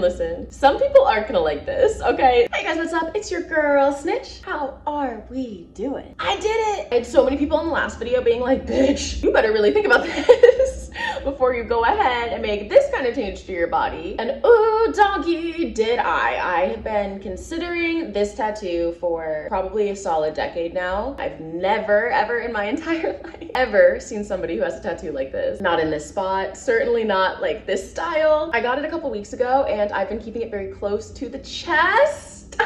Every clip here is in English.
Listen, some people aren't gonna like this, okay? Hey guys, what's up? It's your girl, Snitch. How are we doing? I did it! I had so many people in the last video being like, bitch, you better really think about this before you go ahead and make this kind of change to your body. And ooh, doggy, did I. I have been considering this tattoo for probably a solid decade now. I've never, ever in my entire life, ever seen somebody who has a tattoo like this. Not in this spot, certainly not like this style. I got it a couple weeks ago and I've been keeping it very close to the chest.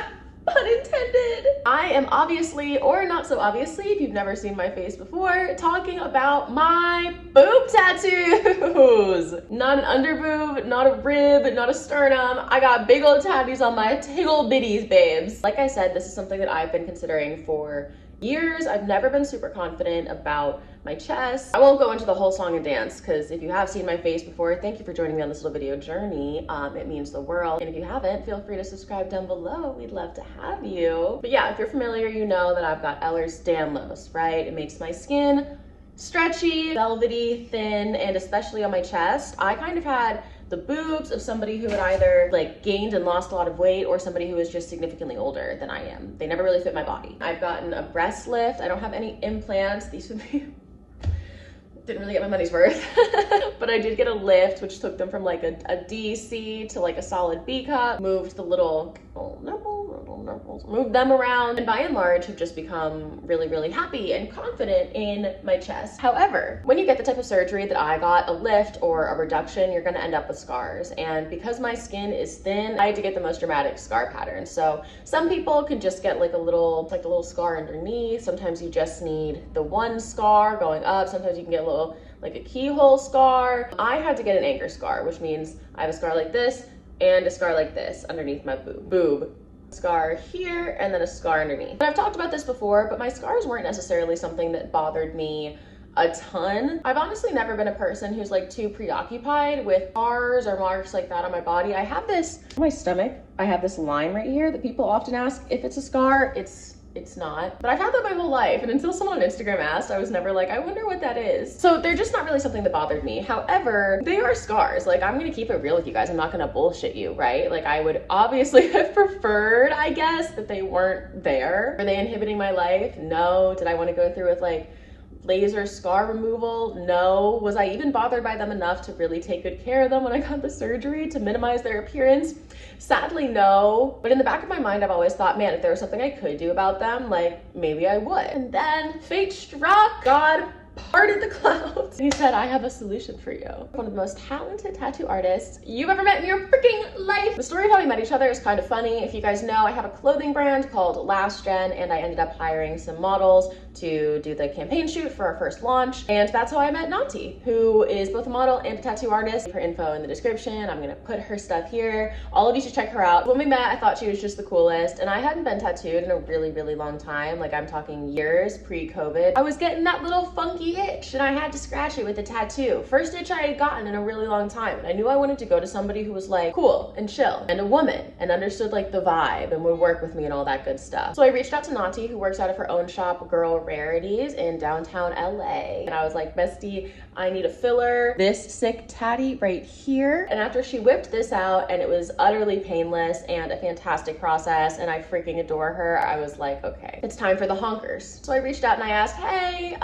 Pun intended. I am obviously, or not so obviously, if you've never seen my face before, talking about my boob tattoos. Not an underboob, not a rib, not a sternum. I got big old tattoos on my tickle bitties, babes. Like I said, this is something that I've been considering for years. I've never been super confident about my chest. I won't go into the whole song and dance because if you have seen my face before, thank you for joining me on this little video journey. It means the world. And if you haven't, feel free to subscribe down below. We'd love to have you. But yeah, if you're familiar, you know that I've got Ehlers-Danlos, right? It makes my skin stretchy, velvety, thin, and especially on my chest. I kind of had the boobs of somebody who had either like gained and lost a lot of weight or somebody who was just significantly older than I am. They never really fit my body. I've gotten a breast lift. I don't have any implants. These would be didn't really get my money's worth. But I did get a lift, which took them from like a D, C to like a solid B cup, moved the little nipples, moved them around, and by and large have just become really, really happy and confident in my chest. However, when you get the type of surgery that I got, a lift or a reduction, you're gonna end up with scars. And because my skin is thin, I had to get the most dramatic scar pattern. So some people can just get like a little scar underneath. Sometimes you just need the one scar going up. Sometimes you can get a little, like a keyhole scar. I had to get an anchor scar, which means I have a scar like this and a scar like this underneath my boob. Scar here and then a scar underneath. And I've talked about this before, but my scars weren't necessarily something that bothered me a ton. I've honestly never been a person who's like too preoccupied with scars or marks like that on my body. I have this on my stomach. I have this line right here that people often ask if it's a scar. It's not, but I've had that my whole life, and until someone on Instagram asked, I was never like, I wonder what that is. So they're just not really something that bothered me. However, they are scars. Like, I'm gonna keep it real with you guys. I'm not gonna bullshit you, right? Like, I would obviously have preferred, I guess, that they weren't there. Were they inhibiting my life? No. Did I want to go through with like laser scar removal? No. Was I even bothered by them enough to really take good care of them when I got the surgery to minimize their appearance? Sadly, no. But in the back of my mind, I've always thought, man, if there was something I could do about them, like maybe I would. And then fate struck. God parted the clouds. He said, I have a solution for you. One of the most talented tattoo artists you've ever met in your freaking life. The story of how we met each other is kind of funny. If you guys know, I have a clothing brand called Last Gen, and I ended up hiring some models to do the campaign shoot for our first launch. And that's how I met Nati, who is both a model and a tattoo artist. Her info in the description. I'm gonna put her stuff here. All of you should check her out. When we met, I thought she was just the coolest, and I hadn't been tattooed in a really, really long time. Like, I'm talking years pre-COVID. I was getting that little funky itch and I had to scratch it with a tattoo. First itch I had gotten in a really long time. And I knew I wanted to go to somebody who was like cool and chill and a woman and understood like the vibe and would work with me and all that good stuff. So I reached out to Nati, who works out of her own shop, Girl Rarities, in downtown LA. And I was like, bestie, I need a filler. This sick tatty right here. And after she whipped this out, and it was utterly painless and a fantastic process, and I freaking adore her, I was like, okay, it's time for the honkers. So I reached out and I asked, hey,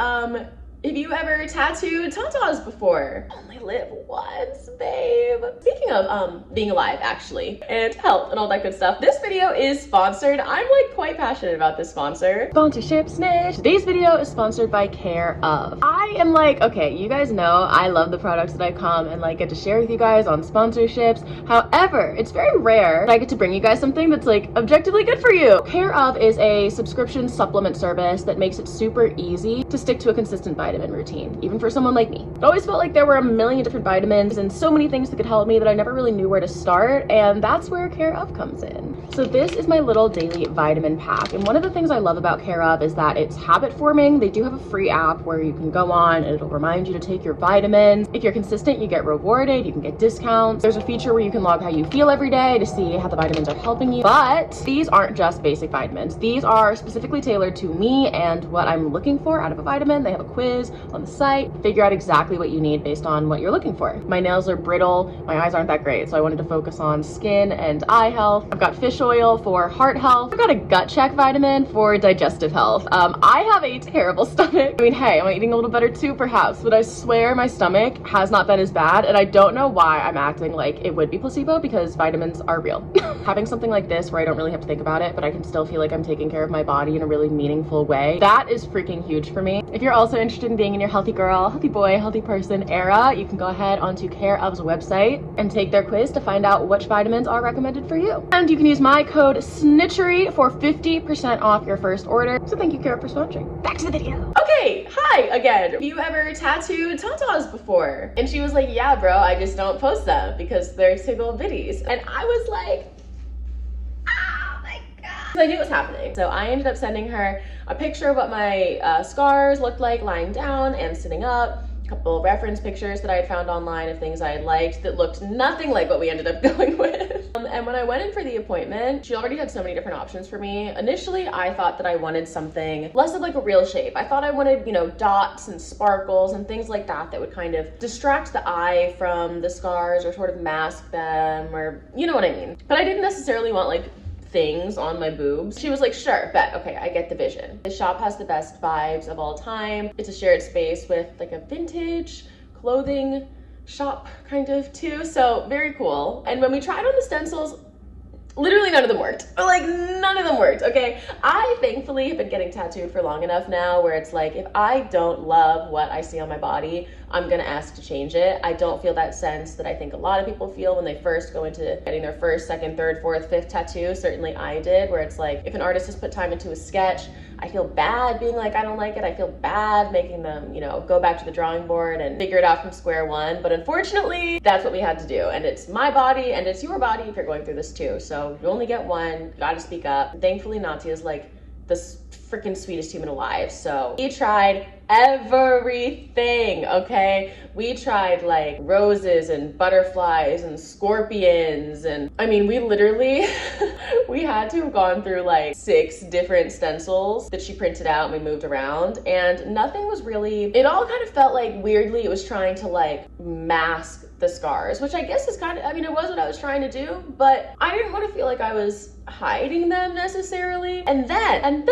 have you ever tattooed tatas before? Only live once, babe. Speaking of being alive, actually, and health and all that good stuff, this video is sponsored. I'm like quite passionate about this sponsor. Sponsorship snitch. Today's video is sponsored by Care Of. I am like, okay, you guys know I love the products that I come and like get to share with you guys on sponsorships. However, it's very rare that I get to bring you guys something that's like objectively good for you. Care Of is a subscription supplement service that makes it super easy to stick to a consistent vitamin routine, even for someone like me. It always felt like there were a million different vitamins and so many things that could help me that I never really knew where to start, and that's where Care Of comes in. So this is my little daily vitamin pack, and one of the things I love about Care Of is that it's habit forming. They do have a free app where you can go on and it'll remind you to take your vitamins. If you're consistent, you get rewarded, you can get discounts. There's a feature where you can log how you feel every day to see how the vitamins are helping you. But these aren't just basic vitamins. These are specifically tailored to me and what I'm looking for out of a vitamin. They have a quiz images on the site, figure out exactly what you need based on what you're looking for. My nails are brittle, my eyes aren't that great, so I wanted to focus on skin and eye health. I've got fish oil for heart health. I've got a gut check vitamin for digestive health. I have a terrible stomach. I mean, hey, am I eating a little better too? Perhaps, but I swear my stomach has not been as bad, and I don't know why I'm acting like it would be placebo, because vitamins are real. Having something like this where I don't really have to think about it, but I can still feel like I'm taking care of my body in a really meaningful way, that is freaking huge for me. If you're also interested in being in your healthy girl, healthy boy, healthy person era, you can go ahead onto Care Of's website and take their quiz to find out which vitamins are recommended for you. And you can use my code Snitchery for 50% off your first order. So thank you, Care Of, for sponsoring. Back to the video. Okay, hi again. Have you ever tattooed tatas before? And she was like, yeah, bro, I just don't post them because they're single bitties. And I was like, oh my God. I knew it was happening. So I ended up sending her a picture of what my scars looked like lying down and sitting up. A couple reference pictures that I had found online of things I had liked that looked nothing like what we ended up going with. And when I went in for the appointment, she already had so many different options for me. Initially, I thought that I wanted something less of like a real shape. I thought I wanted, you know, dots and sparkles and things like that that would kind of distract the eye from the scars or sort of mask them, or you know what I mean. But I didn't necessarily want like things on my boobs. She was like, sure, bet, okay, I get the vision. The shop has the best vibes of all time. It's a shared space with like a vintage clothing shop kind of too, so very cool. And when we tried on the stencils, literally none of them worked. Like, none of them worked, okay? I thankfully have been getting tattooed for long enough now where it's like, if I don't love what I see on my body, I'm gonna ask to change it. I don't feel that sense that I think a lot of people feel when they first go into getting their first, second, third, fourth, fifth tattoo. Certainly I did, where it's like, if an artist has put time into a sketch, I feel bad being like, I don't like it. I feel bad making them, you know, go back to the drawing board and figure it out from square one. But unfortunately, that's what we had to do. And it's my body and it's your body if you're going through this too. So you only get one, you gotta speak up. Thankfully, Nati is like the freaking sweetest human alive. So we tried everything, okay? We tried like roses and butterflies and scorpions, and I mean, we literally we had to have gone through like 6 different stencils that she printed out and we moved around, and nothing was really, it all kind of felt like weirdly it was trying to like mask the scars, which I guess is kind of, I mean, it was what I was trying to do, but I didn't want to feel like I was hiding them necessarily. And then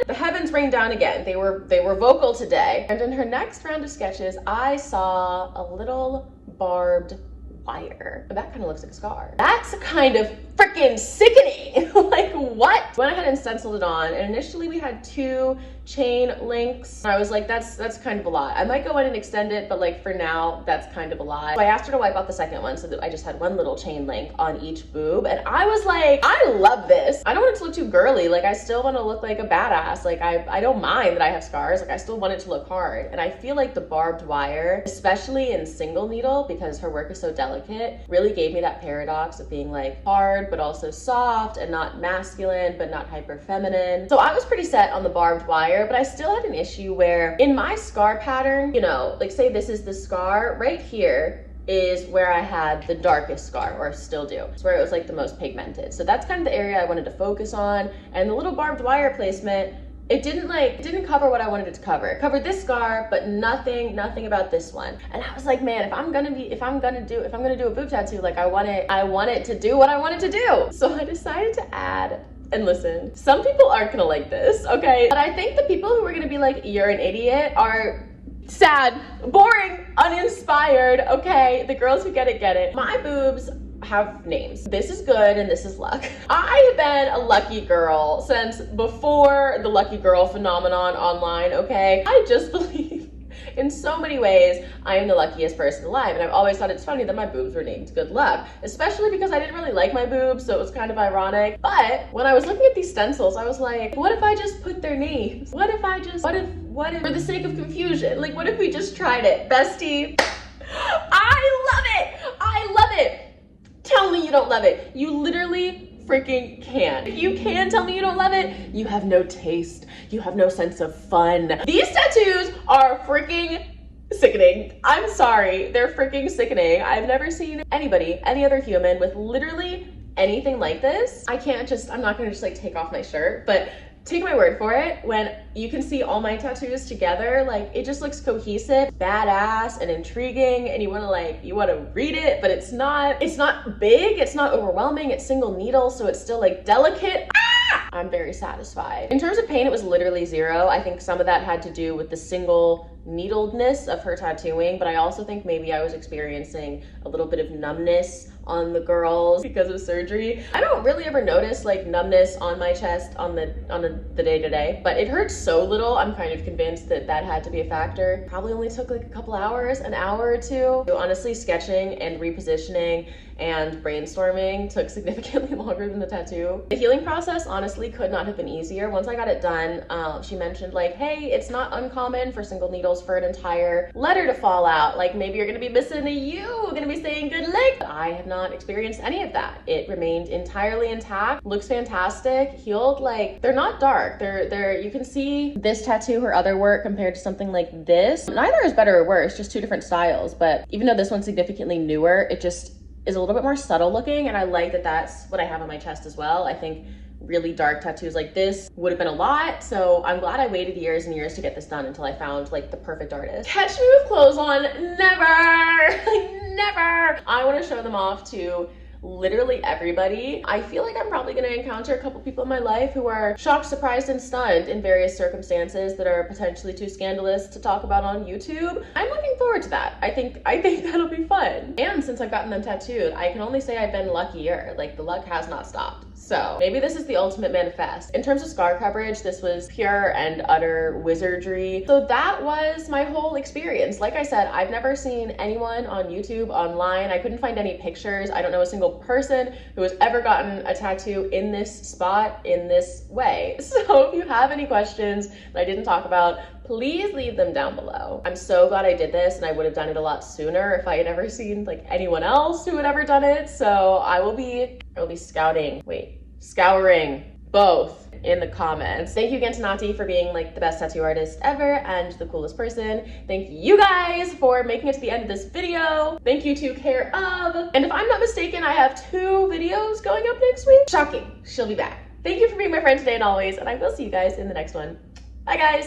the heavens rained down again. They were vocal today. And in her next round of sketches, I saw a little barbed wire. That kind of looks like a scar. That's kind of freaking sickening. Like, what? Went ahead and stenciled it on, and initially we had 2 chain links. I was like, that's kind of a lot. I might go in and extend it, but like for now, that's kind of a lot. So I asked her to wipe out the second one so that I just had 1 little chain link on each boob, and I was like, I love this. I don't want it to look too girly. Like, I still want to look like a badass. Like, I don't mind that I have scars. Like, I still want it to look hard. And I feel like the barbed wire, especially in single needle, because her work is so delicate, really gave me that paradox of being like hard, but also soft, and not masculine, but not hyper feminine. So I was pretty set on the barbed wire, but I still had an issue where in my scar pattern, you know, like say this is the scar, right here is where I had the darkest scar, or still do. It's where it was like the most pigmented. So that's kind of the area I wanted to focus on. And the little barbed wire placement, it didn't cover what I wanted it to cover. It covered this scar, but nothing about this one. And I was like, man, if I'm gonna do a boob tattoo, like I want it to do what I want it to do. So I decided to add, and listen, some people aren't gonna like this, okay? But I think the people who are gonna be like, you're an idiot, are sad, boring, uninspired, okay? The girls who get it, get it. My boobs have names. This is good and this is luck. I have been a lucky girl since before the lucky girl phenomenon online, okay? I just believe in so many ways I am the luckiest person alive, and I've always thought it's funny that my boobs were named good luck, especially because I didn't really like my boobs, so it was kind of ironic. But when I was looking at these stencils, I was like, what if I just put their names? What if for the sake of confusion, like what if we just tried it? Bestie, I love it. Tell me you don't love it. You literally freaking can. If you can tell me you don't love it, you have no taste. You have no sense of fun. These tattoos are freaking sickening. I'm sorry, they're freaking sickening. I've never seen anybody, any other human with literally anything like this. I'm not gonna just like take off my shirt, but take my word for it, when you can see all my tattoos together, like it just looks cohesive, badass, and intriguing, and you wanna read it, but it's not big, it's not overwhelming, it's single needle, so it's still like delicate. I'm very satisfied. In terms of pain, it was literally 0. I think some of that had to do with the single needledness of her tattooing, but I also think maybe I was experiencing a little bit of numbness on the girls because of surgery. I don't really ever notice like numbness on my chest on the day-to-day, but it hurts so little, I'm kind of convinced that that had to be a factor. Probably only took like a couple hours, an hour or two. So honestly, sketching and repositioning and brainstorming took significantly longer than the tattoo. The healing process honestly could not have been easier. Once I got it done, she mentioned like, hey, it's not uncommon for single needles for an entire letter to fall out. Like maybe you're gonna be missing a U, gonna be saying good luck. But I have not experienced any of that. It remained entirely intact, looks fantastic, healed. Like they're not dark. They're you can see this tattoo, her other work compared to something like this. Neither is better or worse, just two different styles. But even though this one's significantly newer, it just is a little bit more subtle looking, and I like that that's what I have on my chest as well. I think really dark tattoos like this would have been a lot, so I'm glad I waited years and years to get this done until I found like the perfect artist. Catch me with clothes on, never, never. I want to show them off to literally everybody. I feel like I'm probably going to encounter a couple people in my life who are shocked, surprised, and stunned in various circumstances that are potentially too scandalous to talk about on YouTube. I'm looking forward to that. I think that'll be fun. And since I've gotten them tattooed, I can only say I've been luckier. Like the luck has not stopped. So maybe this is the ultimate manifest. In terms of scar coverage, this was pure and utter wizardry. So that was my whole experience. Like I said, I've never seen anyone on YouTube, online. I couldn't find any pictures. I don't know a single person who has ever gotten a tattoo in this spot in this way. So if you have any questions that I didn't talk about, please leave them down below. I'm so glad I did this, and I would have done it a lot sooner if I had ever seen like anyone else who had ever done it. So I will be scouring both in the comments. Thank you again to Nati for being like the best tattoo artist ever and the coolest person. Thank you guys for making it to the end of this video. Thank you to Care Of. And if I'm not mistaken, I have 2 videos going up next week. Shocking, she'll be back. Thank you for being my friend today and always, and I will see you guys in the next one. Bye guys.